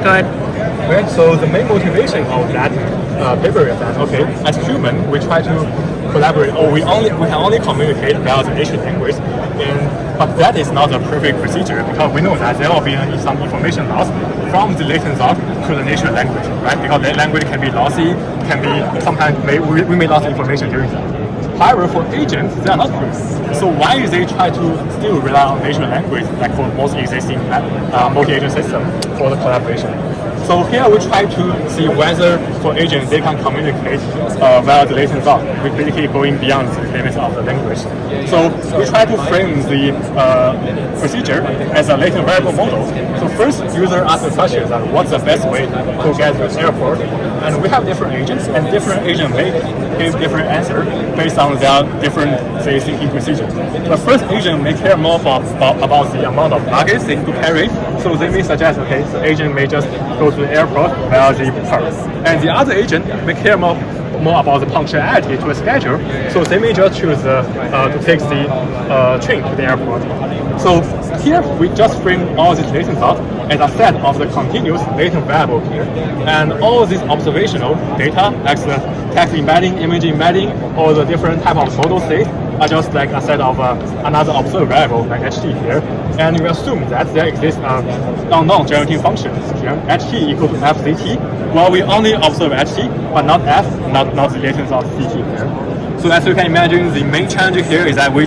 Go ahead. Right, so the main motivation of that paper is that, okay, as human, we try to collaborate, or we can only communicate via the natural language, but that is not a perfect procedure, because we know that there will be some information loss from the latent thought to the natural language, right? Because the language can be lossy, sometimes we may lose information during that. However, for agents, they are not proof. So why do they try to still rely on natural language, like for most existing multi-agent system for the collaboration? So here we try to see whether for agents they can communicate via the latent thought, basically going beyond the limits of the language. So we try to frame the procedure as a latent variable model. So first, user asks the question that what's the best way to get to the airport, and we have different agents, and different agents may give different answer based on their different, say, thinking procedure. The first agent may care more about the amount of luggage they need to carry, so they may suggest, okay, the agent may just go to the airport via the purse. And the other agent may care more about the punctuality to a schedule, so they may just choose to take the train to the airport. So here we just frame all this latent thought as a set of the continuous latent variable here, and all this observational data, like the text embedding, image embedding, or the different type of model state, are just like a set of another observed variable like ht here, and we assume that there exists unknown generative functions here, ht equal to fct, while we only observe ht, but not f, not the latent thought ct here. So as you can imagine, the main challenge here is that we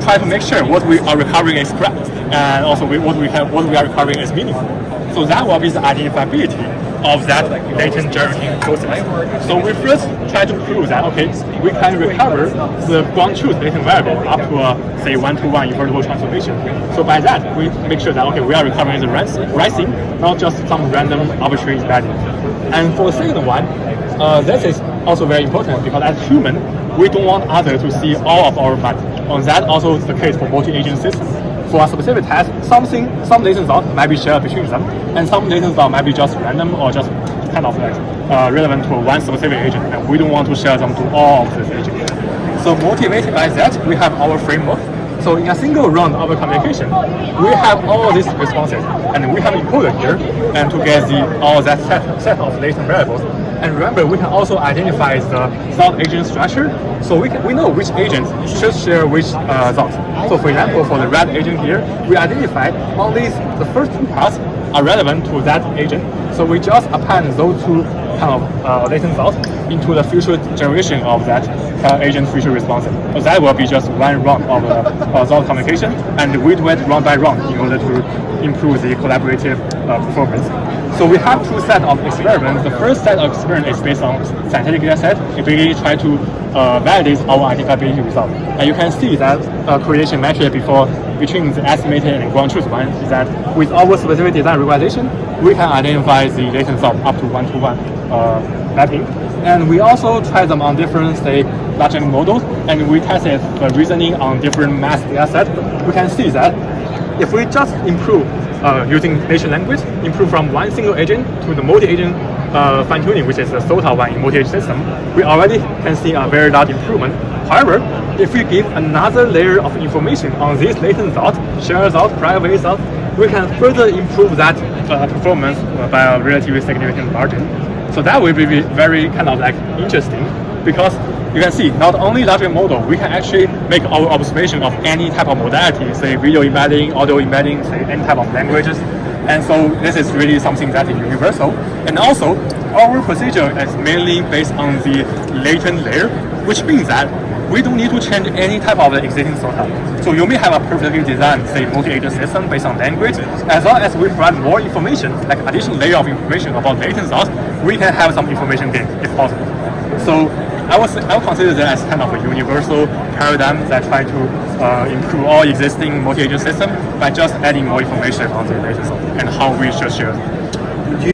try to make sure what we are recovering is correct, and also what we are recovering is meaningful. So that will be the identifiability of that latent generating process. So we first try to prove that, okay, we can recover the ground truth latent variable up to a, say, 1-to-1 invertible transformation. So by that, we make sure that, okay, we are recovering the rising, not just some random arbitrary embedding. And for the second one, this is also very important, because as human, we don't want others to see all of our mind. On that, also the case for multi-agent system. For a specific task, some latent thought might be shared between them, and some latent thought might be just random or just kind of like relevant to one specific agent, and we don't want to share them to all of these agents. So motivated by that, we have our framework. So in a single round of a communication, we have all these responses, and we have encoded here, and to get all that set of latent variables. And remember, we can also identify the thought agent structure, so we know which agent should share which thought. So for example, for the red agent here, we identified only the first two parts are relevant to that agent, so we just append those two kind of latent thoughts into the future generation of that agent future responses. So that will be just one round of thought communication, and we do it round by round in order to improve the collaborative performance. So we have two sets of experiments. The first set of experiments is based on synthetic data set. It really try to validate our identifiability result. And you can see that correlation metric between the estimated and ground truth one is that with our specific design regularization, we can identify the latent thought up to 1-to-1 mapping. And we also try them on different, say, large language models, and we tested the reasoning on different mass data sets. We can see that if we just improve using natural language, improve from one single agent to the multi-agent fine-tuning, which is the total one in multi-agent system, we already can see a very large improvement. However, if we give another layer of information on this latent thought, shared thought, private thought, we can further improve that performance by a relatively significant margin. So that will be very kind of like interesting, because you can see not only large model, we can actually make our observation of any type of modality, say video embedding, audio embedding, say any type of languages. And so this is really something that is universal. And also, our procedure is mainly based on the latent layer, which means that we don't need to change any type of the existing sorta. So you may have a perfectly designed, say, multi-agent system based on language. As long as we provide more information, like additional layer of information about latent thoughts, we can have some information gain if possible. So I would consider that as kind of a universal paradigm that try to improve all existing multi-agent system by just adding more information on the latent thought and how we should share